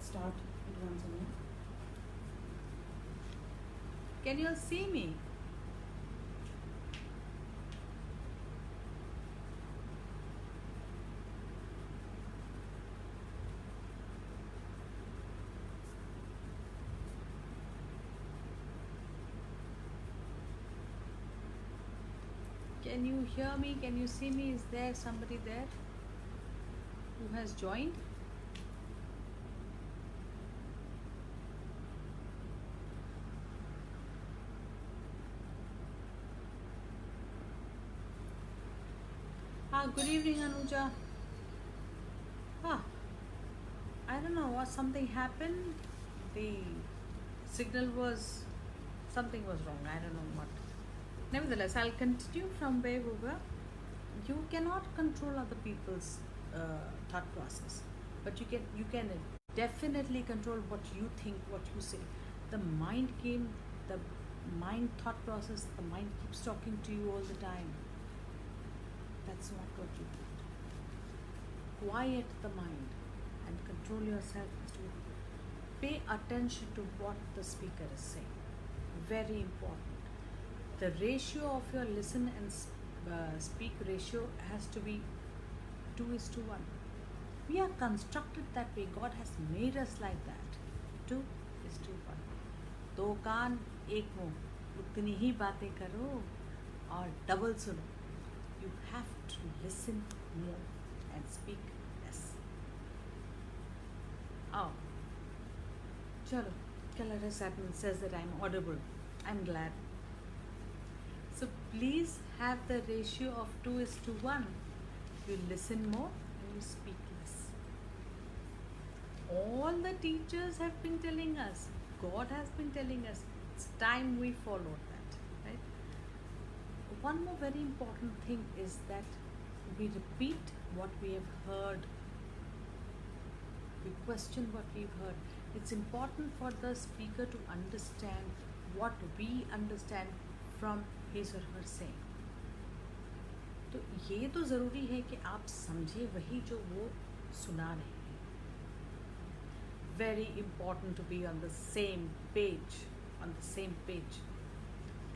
start it once again. Can you all see me? Can you hear me? Can you see me? Is there somebody there who has joined? Good evening, Anuja. I don't know what something happened. The signal was something was wrong. I don't know what. Nevertheless, I'll continue from where we were. You cannot control other people's thought process, but you can definitely control what you think, what you say. The mind thought process. The mind keeps talking to you all the time. That's not what you want. Quiet the mind and control yourself. Pay attention to what the speaker is saying. Very important. The ratio of your listen and speak ratio has to be 2:1. We are constructed that way. God has made us like that. 2:1. दो कान एक मुंह उतनी ही बातें करो और double सुनो. You have to listen more and speak less. Oh, chalo. Kalorex admin says that I'm audible. I'm glad. So please have the ratio of 2:1. You listen more and you speak less. All the teachers have been telling us, God has been telling us, it's time we follow that, right? One more very important thing is that we repeat what we have heard. We question what we've heard. It's important for the speaker to understand what we understand from his or her saying. तो ये तो ज़रूरी है कि आप समझे वही जो वो सुना रहे हैं. Very important to be on the same page.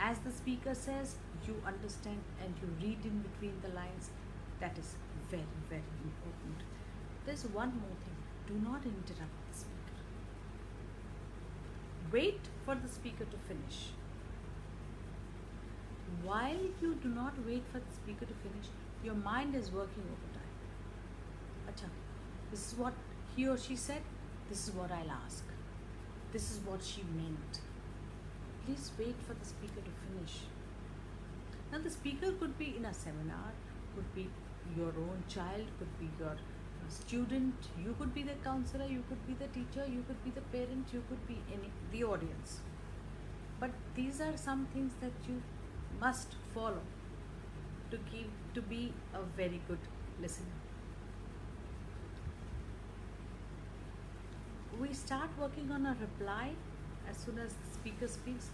As the speaker says, you understand and you read in between the lines. That is very, very important. There's one more thing. Do not interrupt the speaker. Wait for the speaker to finish. While you do not wait for the speaker to finish, your mind is working overtime. Acha, this is what he or she said. This is what I'll ask. This is what she meant. Please wait for the speaker to finish. Now the speaker could be in a seminar, could be your own child, could be your student, you could be the counselor, you could be the teacher, you could be the parent, you could be the audience. But these are some things that you must follow to be a very good listener. We start working on a reply as soon as the speaker speaks.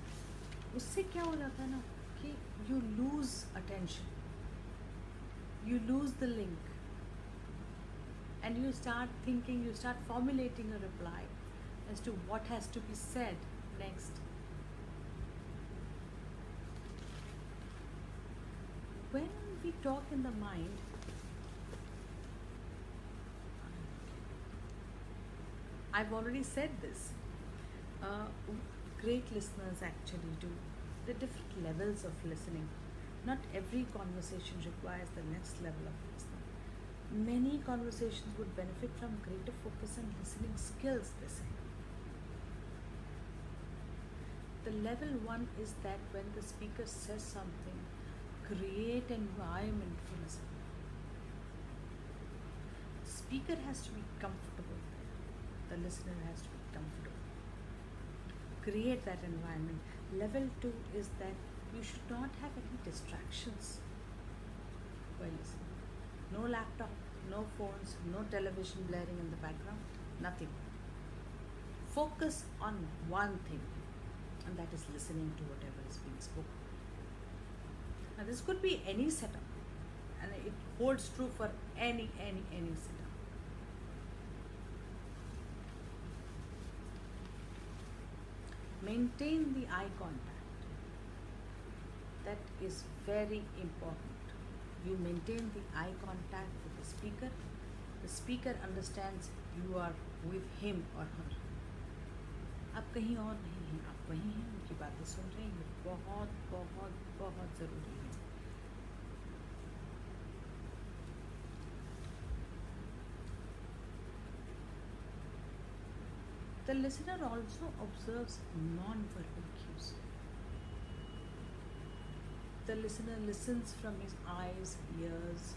उससे क्या हो जाता है ना कि you lose attention, you lose the link, and you start thinking, you start formulating a reply as to what has to be said next. When we talk in the mind, I've already said this. Great listeners actually do. The different levels of listening. Not every conversation requires the next level of listening. Many conversations would benefit from greater focus and listening skills, they say. The level 1 is that when the speaker says something, create an environment for listening. The speaker has to be comfortable. The listener has to be comfortable. Create that environment. Level 2 is that you should not have any distractions while listening. No laptop, no phones, no television blaring in the background, nothing. Focus on one thing, and that is listening to whatever is being spoken. Now this could be any setup, and it holds true for any setup. maintain the eye contact. That is very important. You maintain the eye contact with the speaker. The speaker understands you are with him or her. आप कहीं और नहीं हैं, आप वहीं हैं, उनकी बातें सुन रहे हैं. बहुत बहुत बहुत ज़रूरी है. The listener also observes non-verbal cues. The listener listens from his eyes, ears,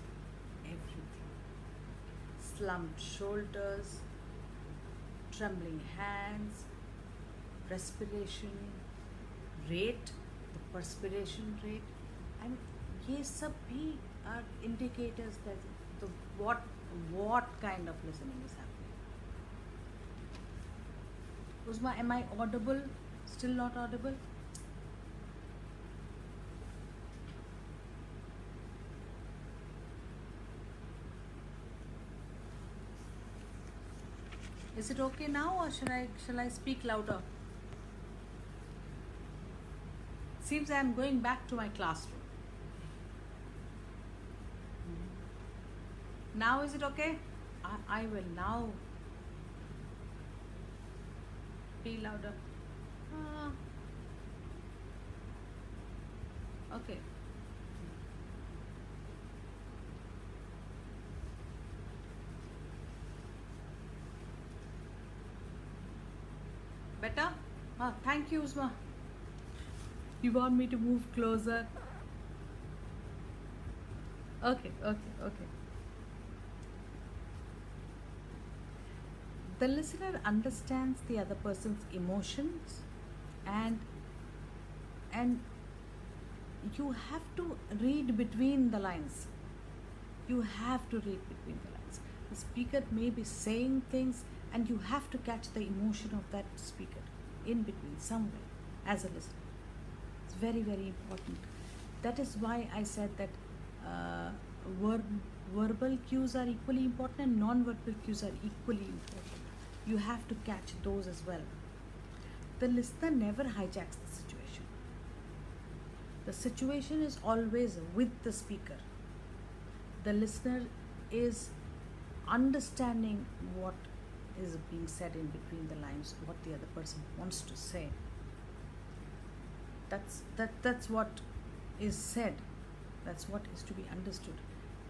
everything. Slumped shoulders, trembling hands, respiration rate, the perspiration rate, and ये सब भी are indicators that the what kind of listening is happening. Uzma, am I audible? Still not audible? Is it okay now, or shall I speak louder? Seems I am going back to my classroom. Now is it okay? I will now be louder. Okay. Better? Thank you, Uzma. You want me to move closer? Okay. The listener understands the other person's emotions, and you have to read between the lines. You have to read between the lines. The speaker may be saying things, and you have to catch the emotion of that speaker in between somewhere as a listener. It's very, very important. That is why I said that verbal cues are equally important and non-verbal cues are equally important. You have to catch those as well. The listener never hijacks the situation. The situation is always with the speaker. The listener is understanding what is being said in between the lines, what the other person wants to say. That's what is said. That's what is to be understood.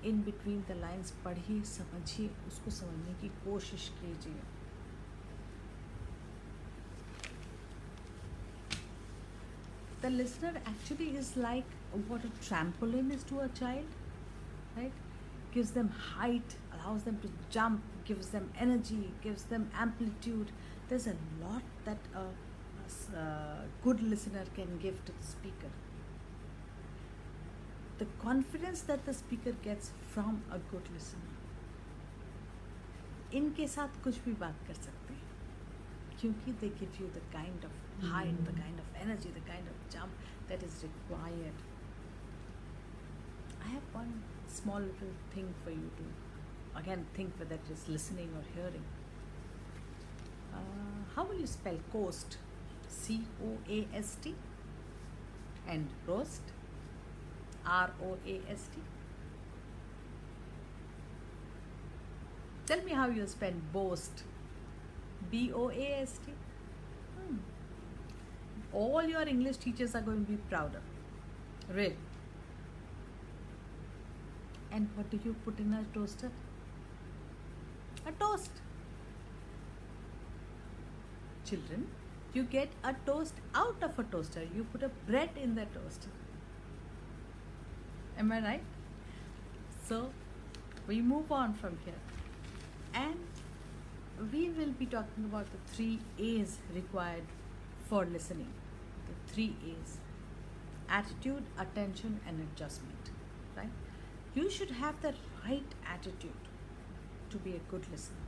In between the lines, पढ़िए, समझिए, उसको समझने की कोशिश कीजिए. The listener actually is like what a trampoline is to a child, right? Gives them height, allows them to jump, gives them energy, gives them amplitude. There's a lot that a good listener can give to the speaker. The confidence that the speaker gets from a good listener. इनके साथ कुछ भी बात कर सकते हैं, क्योंकि they give you the kind of height, the kind of energy, the kind of jump that is required. I have one small little thing for you to, again, think whether it is listening or hearing. How will you spell coast? C-O-A-S-T. And roast? R-O-A-S-T. Tell me how you spell boast. B-O-A-S-T. All your English teachers are going to be prouder. Really. And what do you put in a toaster? A toast. Children, you get a toast out of a toaster. You put a bread in the toaster. Am I right? So, we move on from here. And we will be talking about the 3 A's required for listening. The 3 A's. Attitude, attention, and adjustment. Right? You should have the right attitude to be a good listener.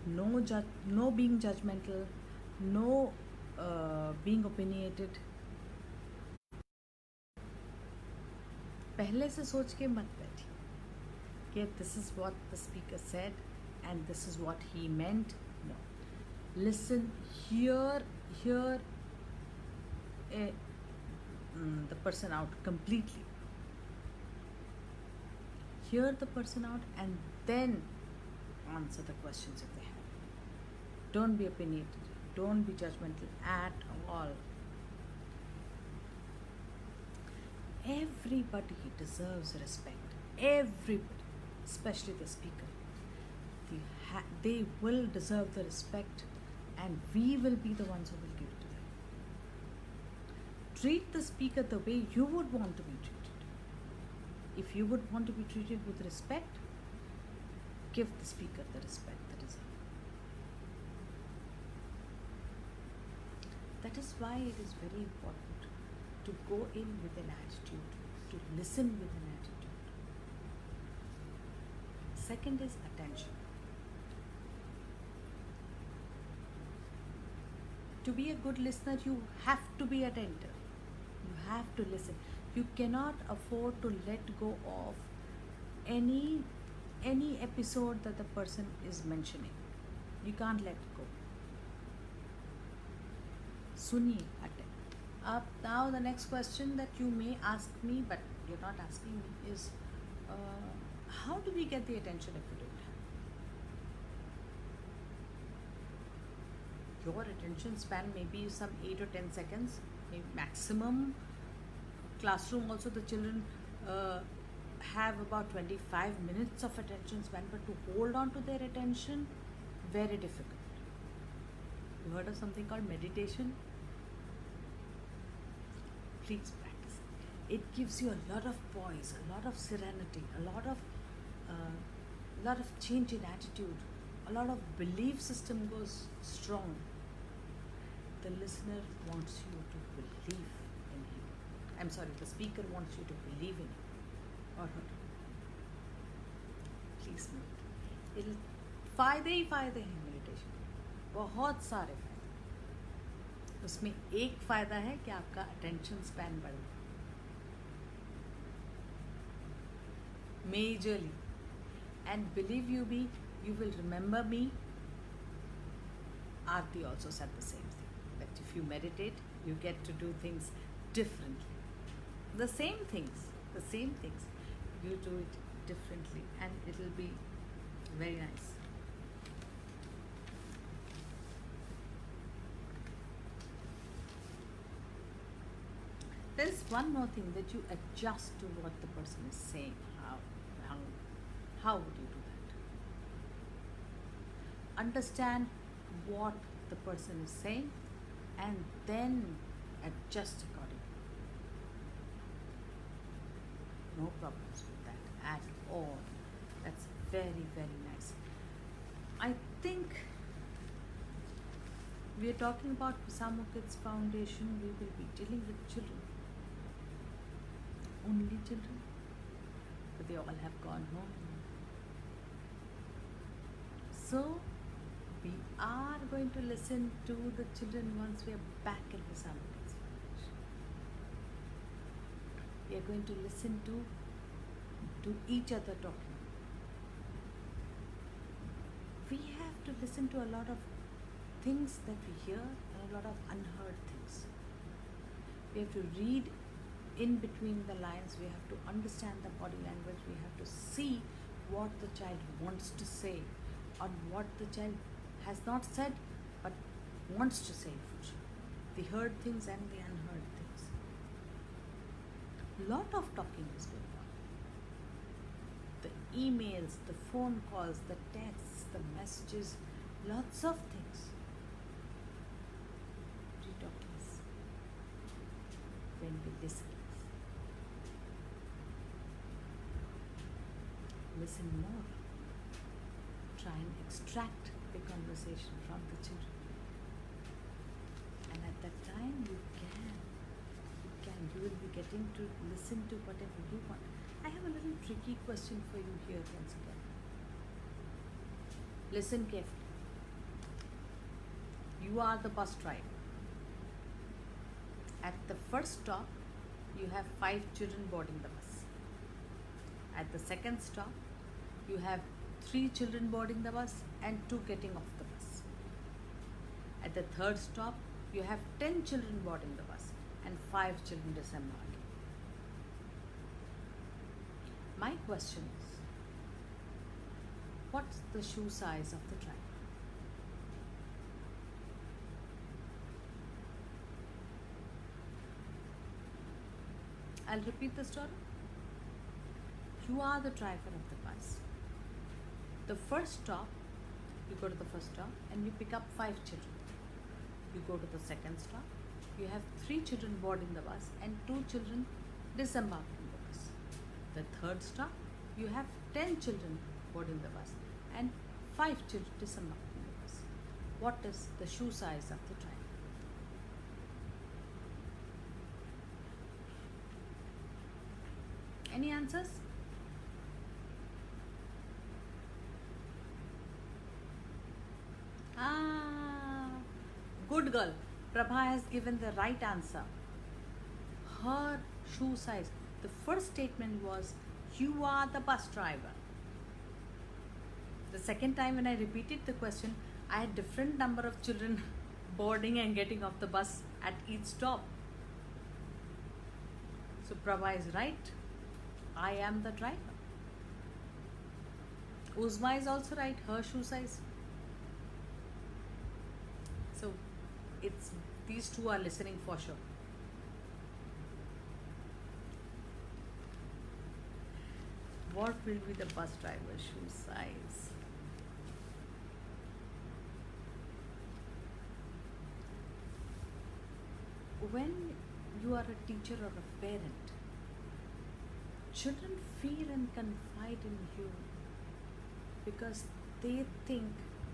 No being judgmental, no being opinionated. पहले से सोच के मत बैठिए कि this is what the speaker said and this is what he meant. No. Listen, hear eh, the person out completely. Hear the person out and then answer the questions if they have. Don't be opinionated. Don't be judgmental at all. Everybody deserves respect. Everybody, especially the speaker. They will deserve the respect, and we will be the ones who will give it to them. Treat the speaker the way you would want to be treated. If you would want to be treated with respect, give the speaker the respect they deserve. That is why it is very important to go in with an attitude, to listen with an attitude. Second is attention. To be a good listener, you have to be attentive. You have to listen. You cannot afford to let go of any episode that the person is mentioning. You can't let go. Suniye, attend. Now the next question that you may ask me, but you're not asking me, is how do we get the attention if we don't have? Your attention span may be some 8 or 10 seconds, maybe maximum. Classroom also, the children have about 25 minutes of attention span, but to hold on to their attention, very difficult. You heard of something called meditation? Please practice. It gives you a lot of poise, a lot of serenity, a lot of change in attitude, a lot of belief system goes strong. The listener wants you to believe in him. I'm sorry, the speaker wants you to believe in him or her. Please note, it'll फायदे ही फायदे हैं meditation, बहुत सारे फायदे. उसमें एक फायदा है कि आपका अटेंशन स्पैन बढ़ेगा majorly, and believe you me, you will remember me. Arti also said the same thing, that if you meditate, you get to do things differently. The same things, you do it differently, and it will be very nice. There is one more thing, that you adjust to what the person is saying. How would you do that? Understand what the person is saying and then adjust accordingly. No problems with that at all. That's very, very nice. I think we are talking about Visamo Kids Foundation. We will be dealing with children. Only children. But they all have gone home. So, we are going to listen to the children once we are back in Visamo Kids Foundation. We are going to listen to each other talking. We have to listen to a lot of things that we hear and a lot of unheard things. We have to read in between the lines. We have to understand the body language. We have to see what the child wants to say, or what the child has not said but wants to say in future. The heard things and the unheard things. Lot of talking is going on. The emails, the phone calls, the texts, the messages, lots of things. We talk less when we listen less. Listen more. Try and extract the conversation from the children. And at that time you will be getting to listen to whatever you want. I have a little tricky question for you here once again. Listen carefully. You are the bus driver. At the first stop, you have 5 children boarding the bus. At the second stop, you have 3 children boarding the bus and 2 getting off the bus. At the third stop, you have 10 children boarding the bus and 5 children disembarking. My question is, what's the shoe size of the driver? I'll repeat the story. You are the driver of the bus. The first stop, you go to the first stop and you pick up 5 children. You go to the second stop, you have 3 children boarding the bus and 2 children disembarking the bus. The third stop, you have 10 children boarding the bus and 5 children disembarking the bus. What is the shoe size of the driver? Any answers? Good girl. Prabha has given the right answer. Her shoe size. The first statement was, you are the bus driver. The second time when I repeated the question, I had different number of children boarding and getting off the bus at each stop. So Prabha is right. I am the driver. Uzma is also right. Her shoe size. So it's these two are listening for sure. What will be the bus driver's shoe size? When you are a teacher or a parent, children feel and confide in you because they think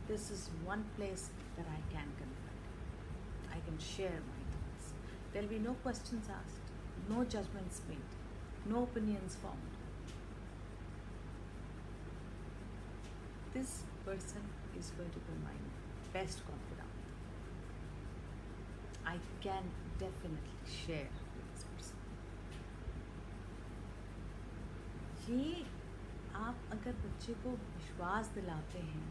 this is one place that I can confide. I can share my thoughts. There will be no questions asked, no judgments made, no opinions formed. This person is going to be my best confidant. I can definitely share with this person. ये आप अगर बच्चे को विश्वास दिलाते हैं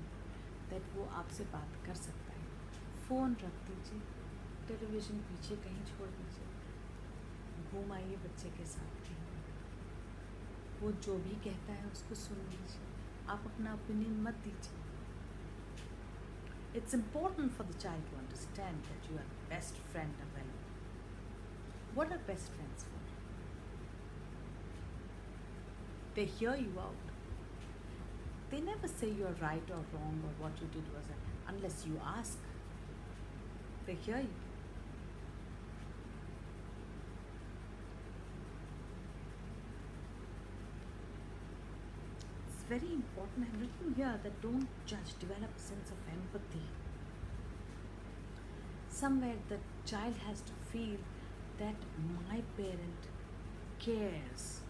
that वो आपसे बात कर सकता है, फ़ोन रख दीजिए, टेलीविज़न पीछे कहीं छोड़ दीजिए, घूम आइए बच्चे के साथ कहीं, वो जो भी कहता है उसको सुन लीजिए, आप अपना ओपिनियन मत दीजिए. It's important for the child to understand that you are the best friend available. What are best friends for? They hear you out. They never say you're right or wrong or what you did was right, unless you ask. They hear you. It's very important. I've written here that don't judge, develop a sense of empathy. Somewhere the child has to feel that my parent cares,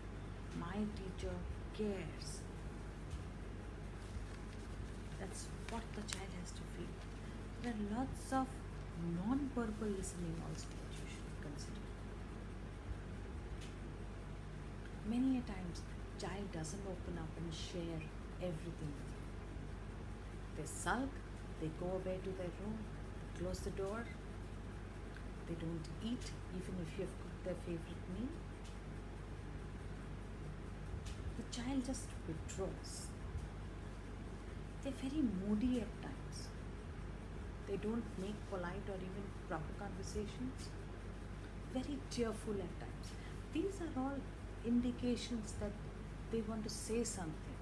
my teacher cares. That's what the child has to feel. There are lots of non-verbal listening also that you should consider. Many a times, child doesn't open up and share everything with you. They sulk, they go away to their room, close the door, they don't eat even if you have cooked their favorite meal. The child just withdraws. They're very moody at times. They don't make polite or even proper conversations. Very tearful at times. These are all indications that they want to say something.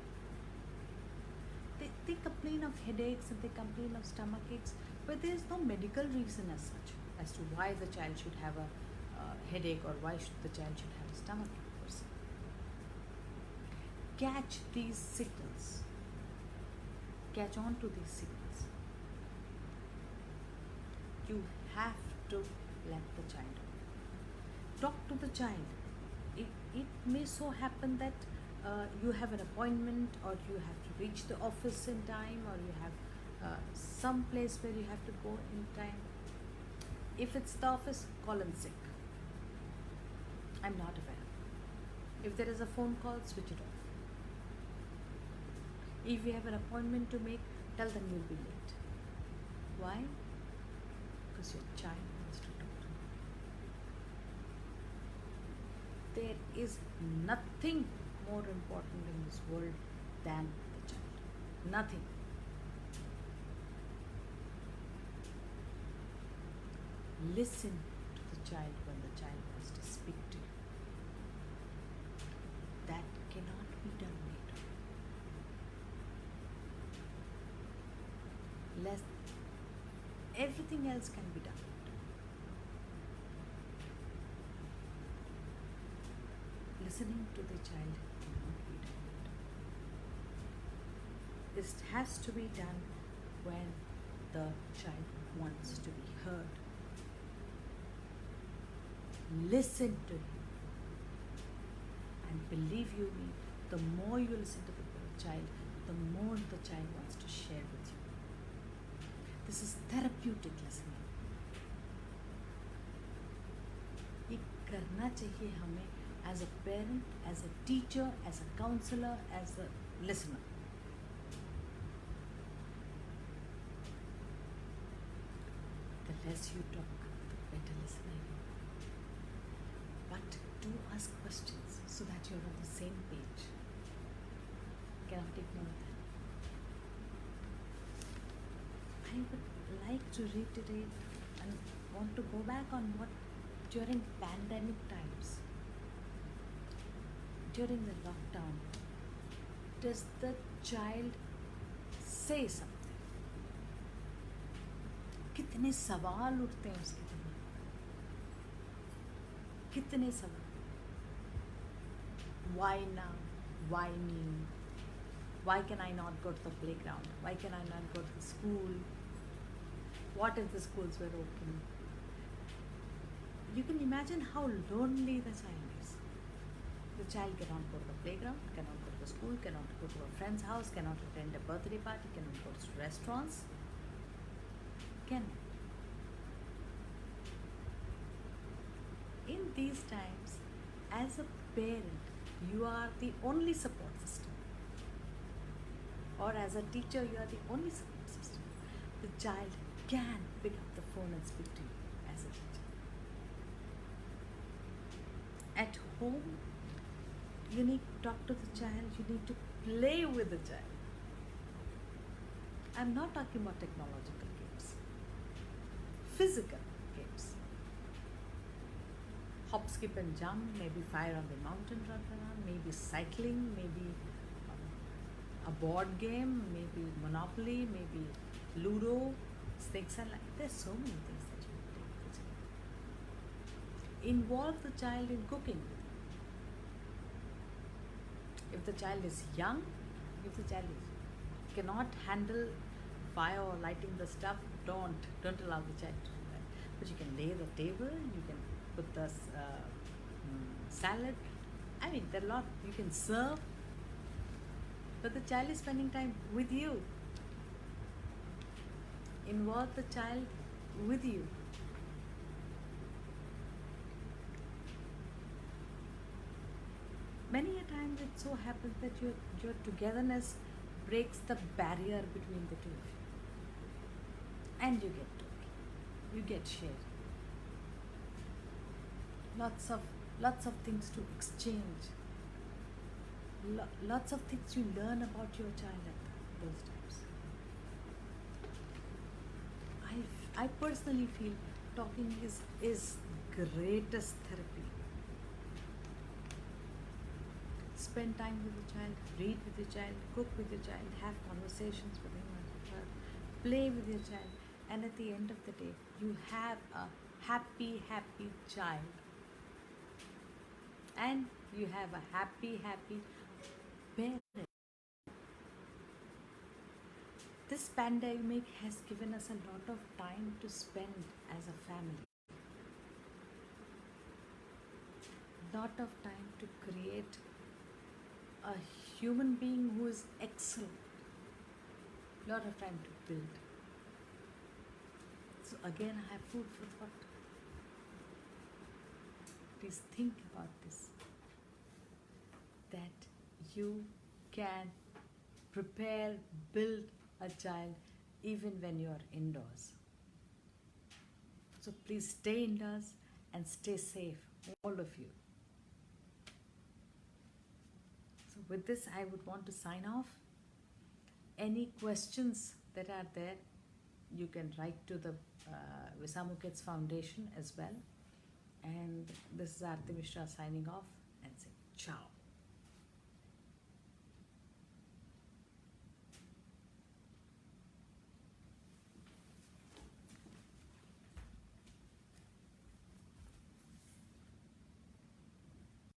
They complain of headaches and they complain of stomach aches, but there is no medical reason as such as to why the child should have a headache or why the child should have a stomach ache. Catch these signals. Catch on to these signals. You have to let the child know. Talk to the child. It may so happen that you have an appointment or you have to reach the office in time or you have some place where you have to go in time. If it's the office, call in sick. I'm not available. If there is a phone call, switch it off. If you have an appointment to make, tell them you'll be late. Why? is nothing more important in this world than the child. Nothing. Listen to the child when the child wants to speak to you. That cannot be done later. Less, everything else can be done. Listening to the child cannot be done later. This has to be done when the child wants to be heard. Listen to him. And believe you me, the more you listen to the child, the more the child wants to share with you. This is therapeutic listening. ये करना चाहिए हमें as a parent, as a teacher, as a counselor, as a listener. The less you talk, the better listener you are. But do ask questions so that you're on the same page. Cannot ignore that. I would like to reiterate and want to go back on what during pandemic times, during the lockdown, does the child say something? कितने सवाल उठते हैं उसके दिमाग में, कितने सवाल. Why now? Why me? Why can I not go to the playground? Why can I not go to the school? What if the schools were open? You can imagine how lonely the child is. The child cannot go to the playground, cannot go to the school, cannot go to a friend's house, cannot attend a birthday party, cannot go to restaurants. Cannot. In these times, as a parent, you are the only support system. Or as a teacher, you are the only support system. The child can pick up the phone and speak to you as a teacher. At home, you need to talk to the child, you need to play with the child. I'm not talking about technological games. Physical games. Hop, skip and jump, maybe fire on the mountain run around, maybe cycling, maybe a board game, maybe Monopoly, maybe Ludo, snakes and ladders. There's so many things that you can do with the child. Involve the child in cooking. If the child is young, if the child cannot handle fire or lighting the stuff, don't allow the child to do that. But you can lay the table, you can put the salad. I mean, there are a lot you can serve. But the child is spending time with you. Involve the child with you. Many a times it so happens that your togetherness breaks the barrier between the two of you. And you get talking. You get sharing. Lots of things to exchange. Lots of things you learn about your child at those times. I personally feel talking is greatest therapy. Spend time with the child, read with your child, cook with your child, have conversations with him or her, play with your child, and at the end of the day, you have a happy child. And you have a happy parent. This pandemic has given us a lot of time to spend as a family. Lot of time to create a human being who is excellent. Lot of time to build. So again, I have food for thought. Please think about this. That you can prepare, build a child even when you are indoors. So please stay indoors and stay safe, all of you. with this, I would want to sign off. Any questions that are there, you can write to the Visamo Kids Foundation as well. And this is Arti Mishra signing off and saying ciao.